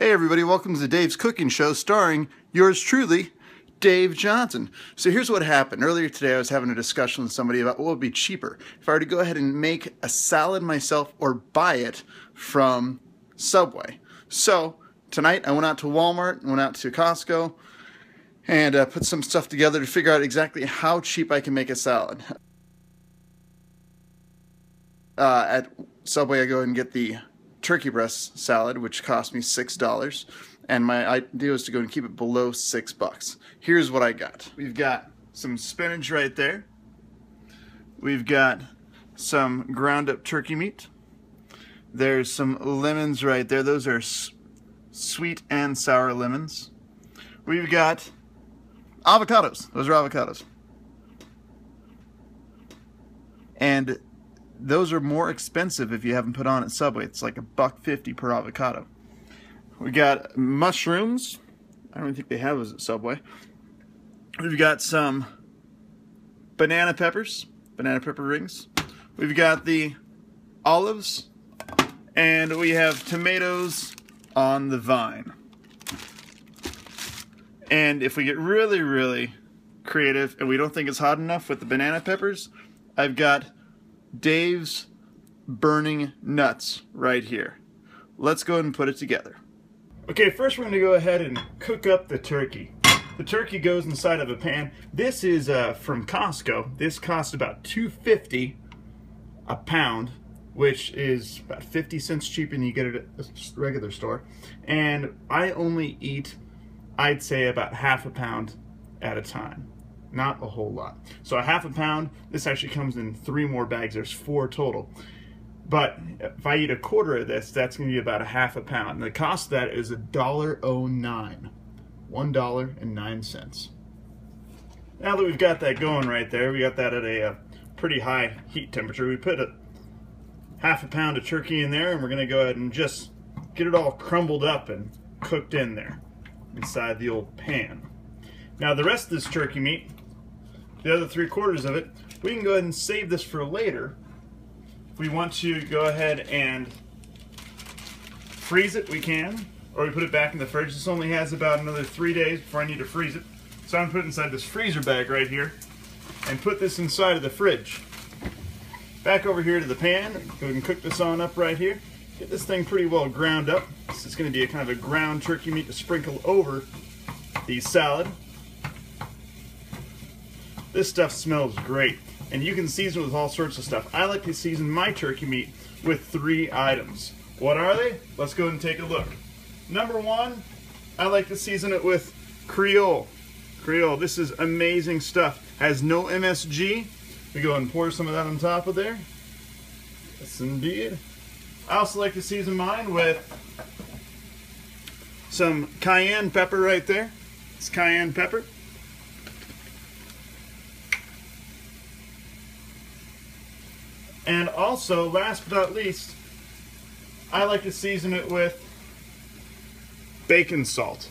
Hey everybody, welcome to Dave's Cooking Show starring yours truly, Dave Johnson. So here's what happened. Earlier today I was having a discussion with somebody about what would be cheaper if I were to go ahead and make a salad myself or buy it from Subway. So tonight I went out to Walmart, went out to Costco, and put some stuff together to figure out exactly how cheap I can make a salad. At Subway I go and get the turkey breast salad, which cost me $6, and my idea was to go and keep it below $6. Here's what I got. We've got some spinach right there. We've got some ground up turkey meat. There's some lemons right there. Those are sweet and sour lemons. We've got avocados. Those are avocados. And those are more expensive if you haven't put on at Subway. It's like $1.50 per avocado. We got mushrooms. I don't think they have those at Subway. We've got some banana peppers, banana pepper rings. We've got the olives, and we have tomatoes on the vine. And if we get really, really creative and we don't think it's hot enough with the banana peppers, I've got Dave's burning nuts right here. Let's go ahead and put it together. Okay, first we're going to go ahead and cook up the turkey. The turkey goes inside of a pan. This is from Costco. This costs about $2.50 a pound, which is about 50 cents cheaper than you get it at a regular store. And I only eat, I'd say, about half a pound at a time. Not a whole lot. So a half a pound, this actually comes in 3 more bags. There's 4 total. But if I eat a quarter of this, that's going to be about a half a pound. And the cost of that is $1.09. $1.09. Now that we've got that going right there, we got that at a pretty high heat temperature. We put a half a pound of turkey in there, and we're going to go ahead and just get it all crumbled up and cooked in there inside the old pan. Now the rest of this turkey meat, the other 3/4 of it, we can go ahead and save this for later. If we want to go ahead and freeze it, we can, or we put it back in the fridge. This only has about another 3 days before I need to freeze it. So I'm going to put it inside this freezer bag right here and put this inside of the fridge. Back over here to the pan, go ahead and cook this on up right here. Get this thing pretty well ground up. This is going to be a kind of a ground turkey meat to sprinkle over the salad. This stuff smells great, and you can season it with all sorts of stuff. I like to season my turkey meat with 3 items. What are they? Let's go and take a look. Number 1, I like to season it with Creole. Creole, this is amazing stuff. Has no MSG. We go and pour some of that on top of there. Yes, indeed. I also like to season mine with some cayenne pepper right there. It's cayenne pepper. And also, last but not least, I like to season it with bacon salt.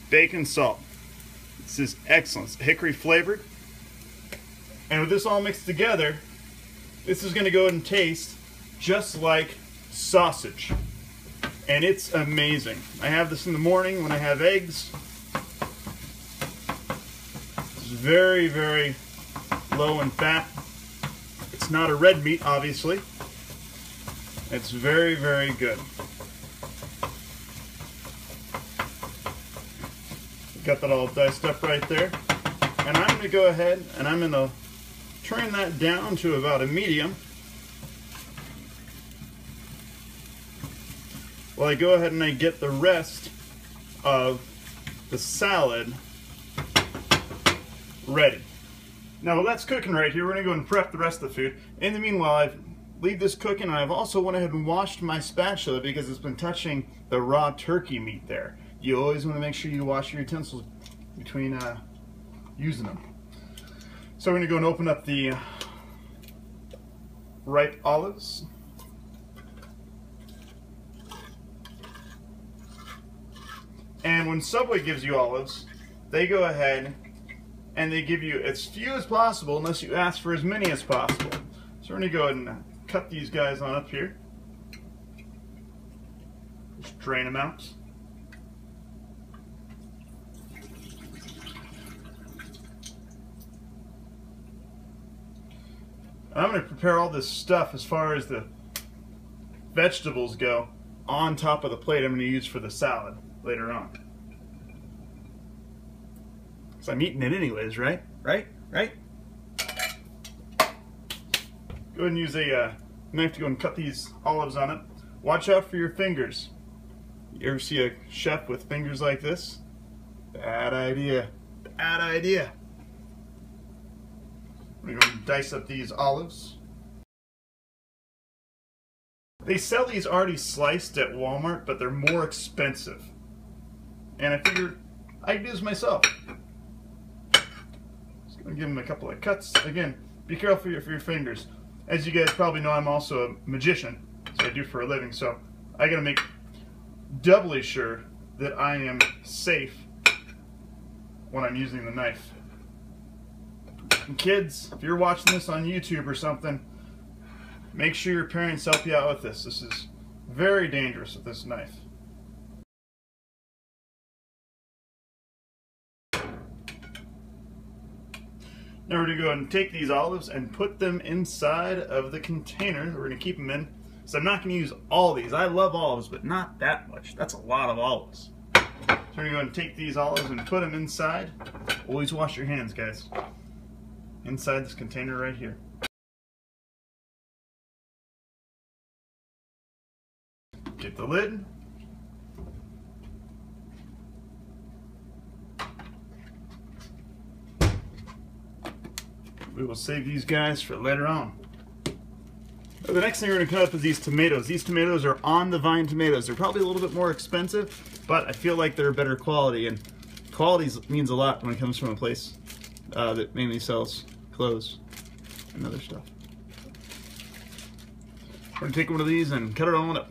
Bacon salt. This is excellent. It's hickory flavored. And with this all mixed together, this is going to go ahead and taste just like sausage. And it's amazing. I have this in the morning when I have eggs. It's very, very low in fat. It's not a red meat, obviously. It's very, very good. Got that all diced up right there. And I'm going to go ahead and I'm going to turn that down to about a medium. While I go ahead and I get the rest of the salad ready. Now while that's cooking right here, we're going to go and prep the rest of the food. In the meanwhile, I've leave this cooking, and I've also went ahead and washed my spatula because it's been touching the raw turkey meat there. You always want to make sure you wash your utensils between using them. So we're going to go and open up the ripe olives. And when Subway gives you olives, they go ahead and they give you as few as possible unless you ask for as many as possible. So we're going to go ahead and cut these guys on up here. Just drain them out. And I'm going to prepare all this stuff as far as the vegetables go on top of the plate I'm going to use for the salad later on. So I'm eating it anyways, right? Right? Go ahead and use a knife to go and cut these olives on it. Watch out for your fingers. You ever see a chef with fingers like this? Bad idea. Bad idea. We're going to dice up these olives. They sell these already sliced at Walmart, but they're more expensive. And I figured I could do this myself. Just going to give them a couple of cuts. Again, be careful for your fingers. As you guys probably know, I'm also a magician, so I do for a living, so I gotta make doubly sure that I am safe when I'm using the knife. And kids, if you're watching this on YouTube or something, make sure your parents help you out with this. This is very dangerous with this knife. Now we're going to go ahead and take these olives and put them inside of the container that we're going to keep them in. So I'm not going to use all these. I love olives, but not that much. That's a lot of olives. So we're going to go ahead and take these olives and put them inside. Always wash your hands, guys. Inside this container right here. Get the lid. We will save these guys for later on. The next thing we're going to cut up is these tomatoes. These tomatoes are on the vine tomatoes. They're probably a little bit more expensive, but I feel like they're better quality, and quality means a lot when it comes from a place that mainly sells clothes and other stuff. We're going to take one of these and cut it on up.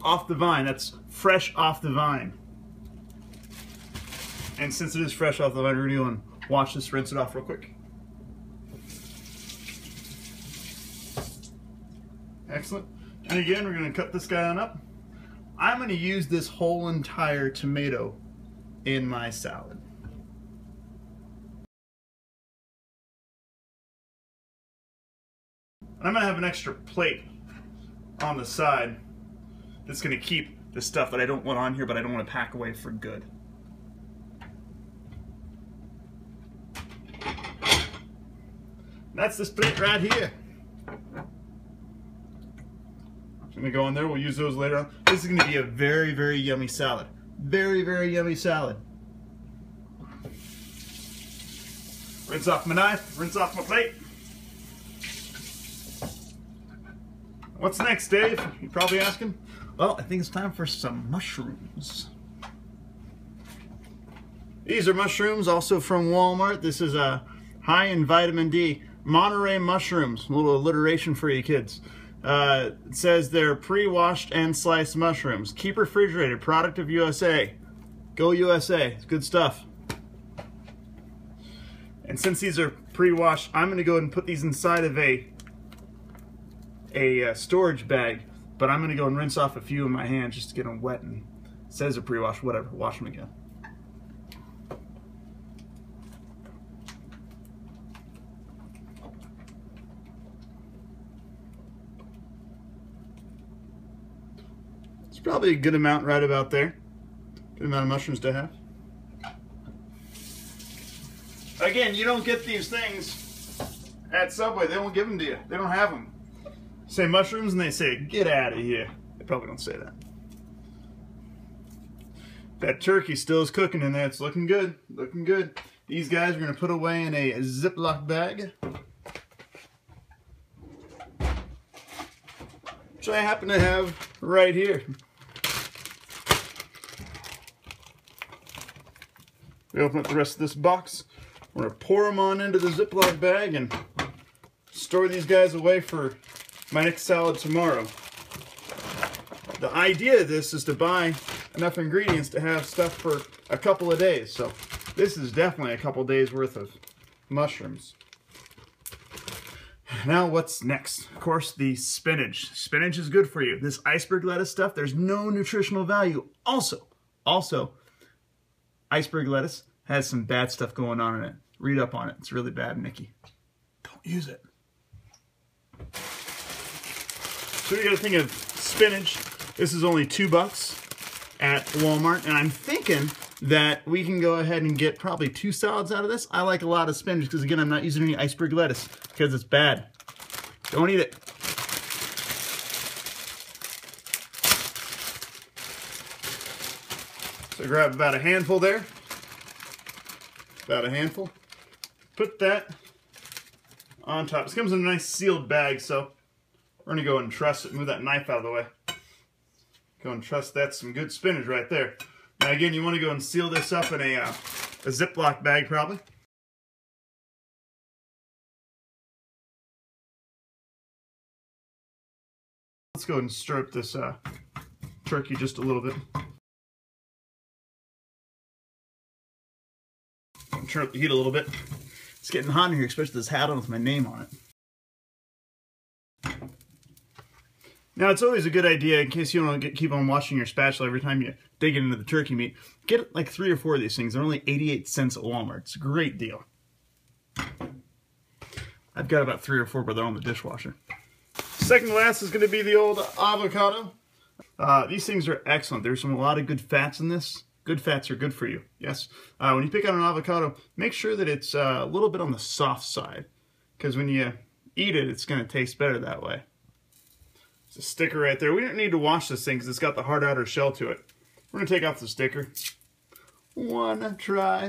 Off the vine. That's fresh off the vine. And since it is fresh off the vine, we're going to go and wash this, rinse it off real quick. Excellent. And again, we're going to cut this guy on up. I'm going to use this whole entire tomato in my salad. And I'm going to have an extra plate on the side that's going to keep the stuff that I don't want on here, but I don't want to pack away for good. That's this plate right here. It's going to go in there. We'll use those later on. This is going to be a very, very yummy salad. Very, very yummy salad. Rinse off my knife. Rinse off my plate. What's next, Dave? You're probably asking. Well, I think it's time for some mushrooms. These are mushrooms, also from Walmart. This is high in vitamin D. Monterey mushrooms. A little alliteration for you kids. It says they're pre-washed and sliced mushrooms. Keep refrigerated. Product of USA. Go USA. It's good stuff. And since these are pre-washed, I'm going to go ahead and put these inside of a storage bag. But I'm going to go and rinse off a few in my hands just to get them wet. And it says they're pre-washed. Whatever. Wash them again. Probably a good amount right about there. Good amount of mushrooms to have. Again, you don't get these things at Subway. They won't give them to you. They don't have them. Say mushrooms and they say, get out of here. They probably don't say that. That turkey still is cooking in there. It's looking good. Looking good. These guys are going to put away in a Ziploc bag, which I happen to have right here. We open up the rest of this box. We're going to pour them on into the Ziploc bag and store these guys away for my next salad tomorrow. The idea of this is to buy enough ingredients to have stuff for a couple of days. So this is definitely a couple days worth of mushrooms. Now what's next? Of course, the spinach. Spinach is good for you. This iceberg lettuce stuff, there's no nutritional value. Also, iceberg lettuce has some bad stuff going on in it. Read up on it. It's really bad, Nikki. Don't use it. So we got to think of spinach. This is only $2 at Walmart, and I'm thinking that we can go ahead and get probably 2 salads out of this. I like a lot of spinach because, again, I'm not using any iceberg lettuce because it's bad. Don't eat it. So grab about a handful there. About a handful. Put that on top. This comes in a nice sealed bag, so we're going to go and truss it. Move that knife out of the way. Go and truss. That's some good spinach right there. Now again, you want to go and seal this up in a Ziploc bag probably. Let's go and stir up this turkey just a little bit. Turn up the heat a little bit. It's getting hot in here, especially this hat on with my name on it. Now, it's always a good idea, in case you don't keep on washing your spatula every time you dig into the turkey meat, get like 3 or 4 of these things. They're only 88 cents at Walmart. It's a great deal. I've got about 3 or 4, but they're on the dishwasher. Second to last is going to be the old avocado. These things are excellent. There's a lot of good fats in this. Good fats are good for you, yes. When you pick out an avocado, make sure that it's a little bit on the soft side, because when you eat it, it's going to taste better that way. There's a sticker right there. We don't need to wash this thing because it's got the hard outer shell to it. We're going to take off the sticker. One try.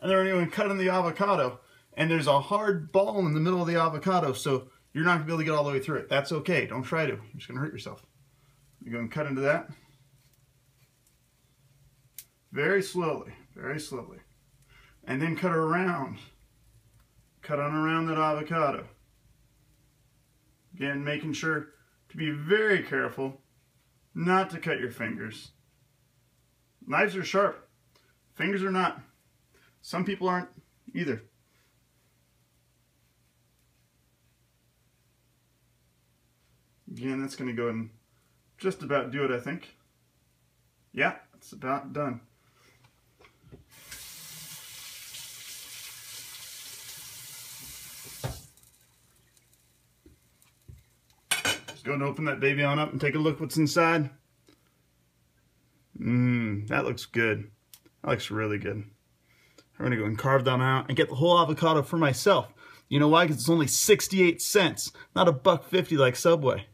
And then we're going to cut in the avocado. And there's a hard ball in the middle of the avocado, so you're not going to be able to get all the way through it. That's okay. Don't try to. You're just going to hurt yourself. You're going to cut into that. Very slowly. Very slowly. And then cut around. Cut on around that avocado. Again, making sure to be very careful not to cut your fingers. Knives are sharp. Fingers are not. Some people aren't either. Again, that's going to go and just about do it, I think. Yeah, it's about done. Just go and open that baby on up and take a look what's inside. That looks good. That looks really good. I'm going to go and carve them out and get the whole avocado for myself. You know why? Because it's only 68 cents, not $1.50 like Subway.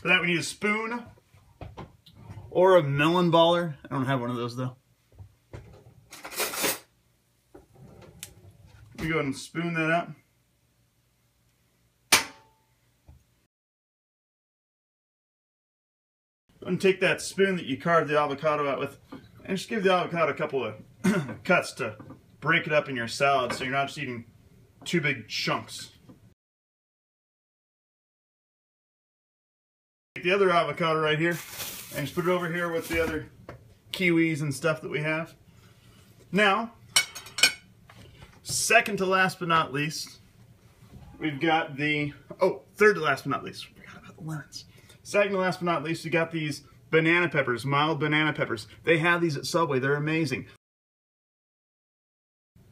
For that, we need a spoon or a melon baller. I don't have one of those, though. We go ahead and spoon that up. And take that spoon that you carved the avocado out with and just give the avocado a couple of cuts to break it up in your salad so you're not just eating 2 big chunks. Take the other avocado right here and just put it over here with the other kiwis and stuff that we have. Now, second to last but not least, we've got the, third to last but not least, I forgot about the lemons. Second to last but not least, we got these banana peppers, mild banana peppers. They have these at Subway. They're amazing.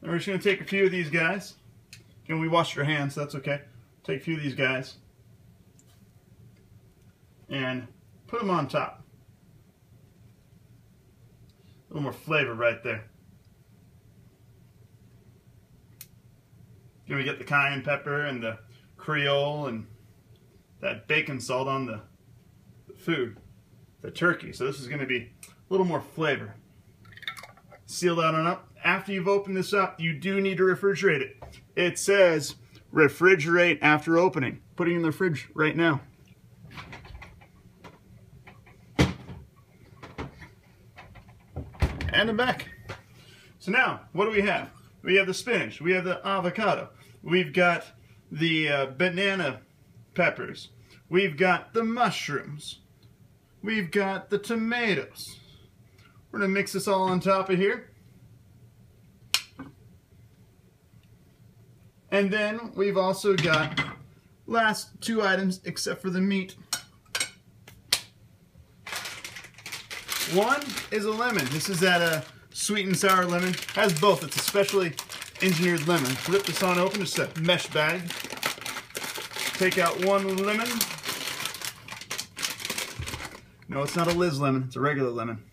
And we're just going to take a few of these guys. Again, we washed your hands, so that's okay. Take a few of these guys and put them on top. A little more flavor right there. Then we get the cayenne pepper and the Creole and that bacon salt on the food, the turkey. So this is going to be a little more flavor. Seal that on up. After you've opened this up, you do need to refrigerate it. It says refrigerate after opening. Put it in the fridge right now. And I'm back. So now, what do we have? We have the spinach. We have the avocado. We've got the banana peppers. We've got the mushrooms. We've got the tomatoes. We're going to mix this all on top of here. And then we've also got last 2 items except for the meat. One is a lemon. This is that sweet and sour lemon. Has both. It's a specially engineered lemon. Rip this on open, just a mesh bag. Take out one lemon. No, it's not a Liz lemon, it's a regular lemon.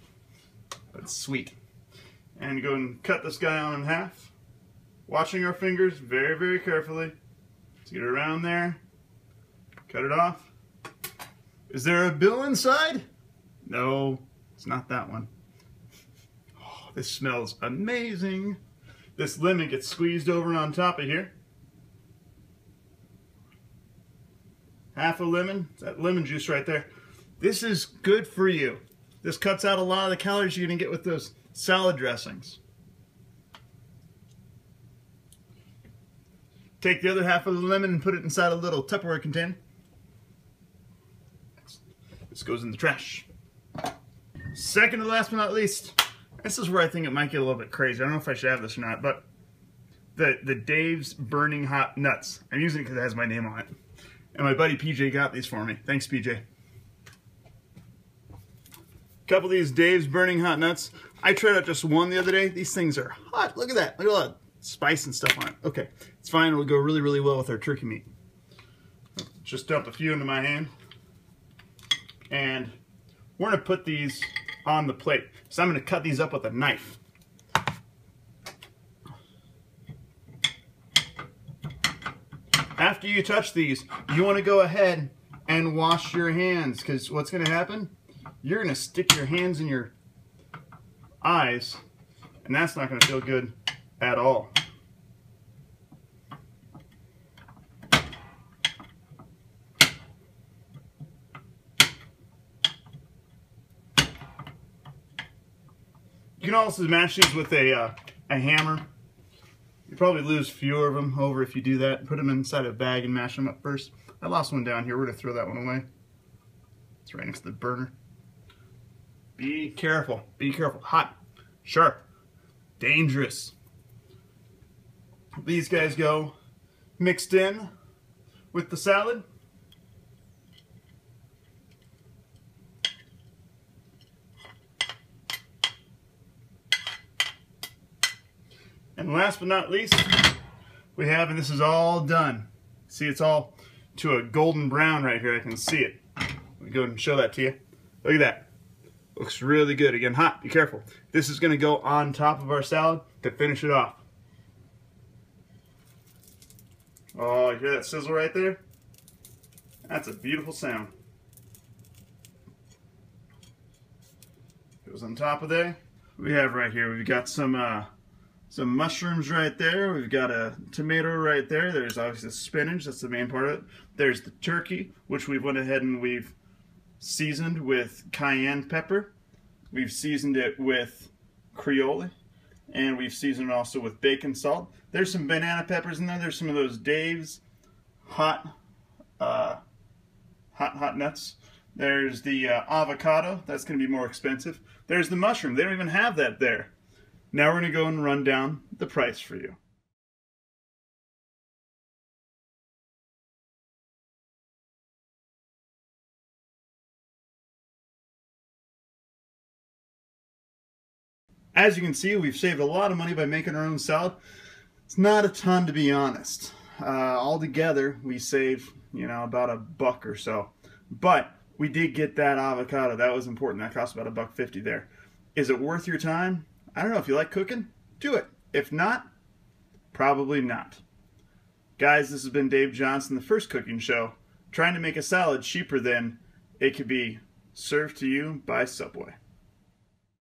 But it's sweet. And go and cut this guy on in half. Watching our fingers very, very carefully. Let's get it around there. Cut it off. Is there a bill inside? No, it's not that one. Oh, this smells amazing. This lemon gets squeezed over on top of here. Half a lemon, that lemon juice right there. This is good for you. This cuts out a lot of the calories you're going to get with those salad dressings. Take the other half of the lemon and put it inside a little Tupperware container. This goes in the trash. Second to last but not least, this is where I think it might get a little bit crazy. I don't know if I should have this or not, but the Dave's Burning Hot Nuts. I'm using it because it has my name on it. And my buddy PJ got these for me. Thanks, PJ. Couple of these Dave's Burning Hot Nuts. I tried out just one the other day. These things are hot. Look at that. Look at all that spice and stuff on it. Okay, it's fine. It'll go really, really well with our turkey meat. Just dump a few into my hand. And we're going to put these on the plate. So I'm going to cut these up with a knife. After you touch these, you want to go ahead and wash your hands, because what's going to happen? You're going to stick your hands in your eyes, and that's not going to feel good at all. You can also mash these with a hammer. You probably lose fewer of them over if you do that. Put them inside a bag and mash them up first. I lost one down here. We're going to throw that one away. It's right next to the burner. Be careful. Be careful. Hot. Sharp. Dangerous. These guys go mixed in with the salad. And last but not least, we have, and this is all done. See, it's all to a golden brown right here. I can see it. Let me go and show that to you. Look at that. Looks really good. Again, hot. Be careful. This is going to go on top of our salad to finish it off. Oh, you hear that sizzle right there? That's a beautiful sound. Goes on top of there. We have right here, we've got some mushrooms right there. We've got a tomato right there. There's obviously the spinach. That's the main part of it. There's the turkey, which we've went ahead and we've seasoned with cayenne pepper. We've seasoned it with Creole, and we've seasoned it also with bacon salt. There's some banana peppers in there. There's some of those Dave's hot nuts. There's the avocado. That's going to be more expensive. There's the mushroom. They don't even have that there. Now we're going to go and run down the price for you. As you can see, we've saved a lot of money by making our own salad. It's not a ton, to be honest. Altogether, we save, about $1 or so. But we did get that avocado. That was important. That cost about $1.50 there. Is it worth your time? I don't know. If you like cooking, do it. If not, probably not. Guys, this has been Dave Johnson, the First Cooking Show, trying to make a salad cheaper than it could be served to you by Subway.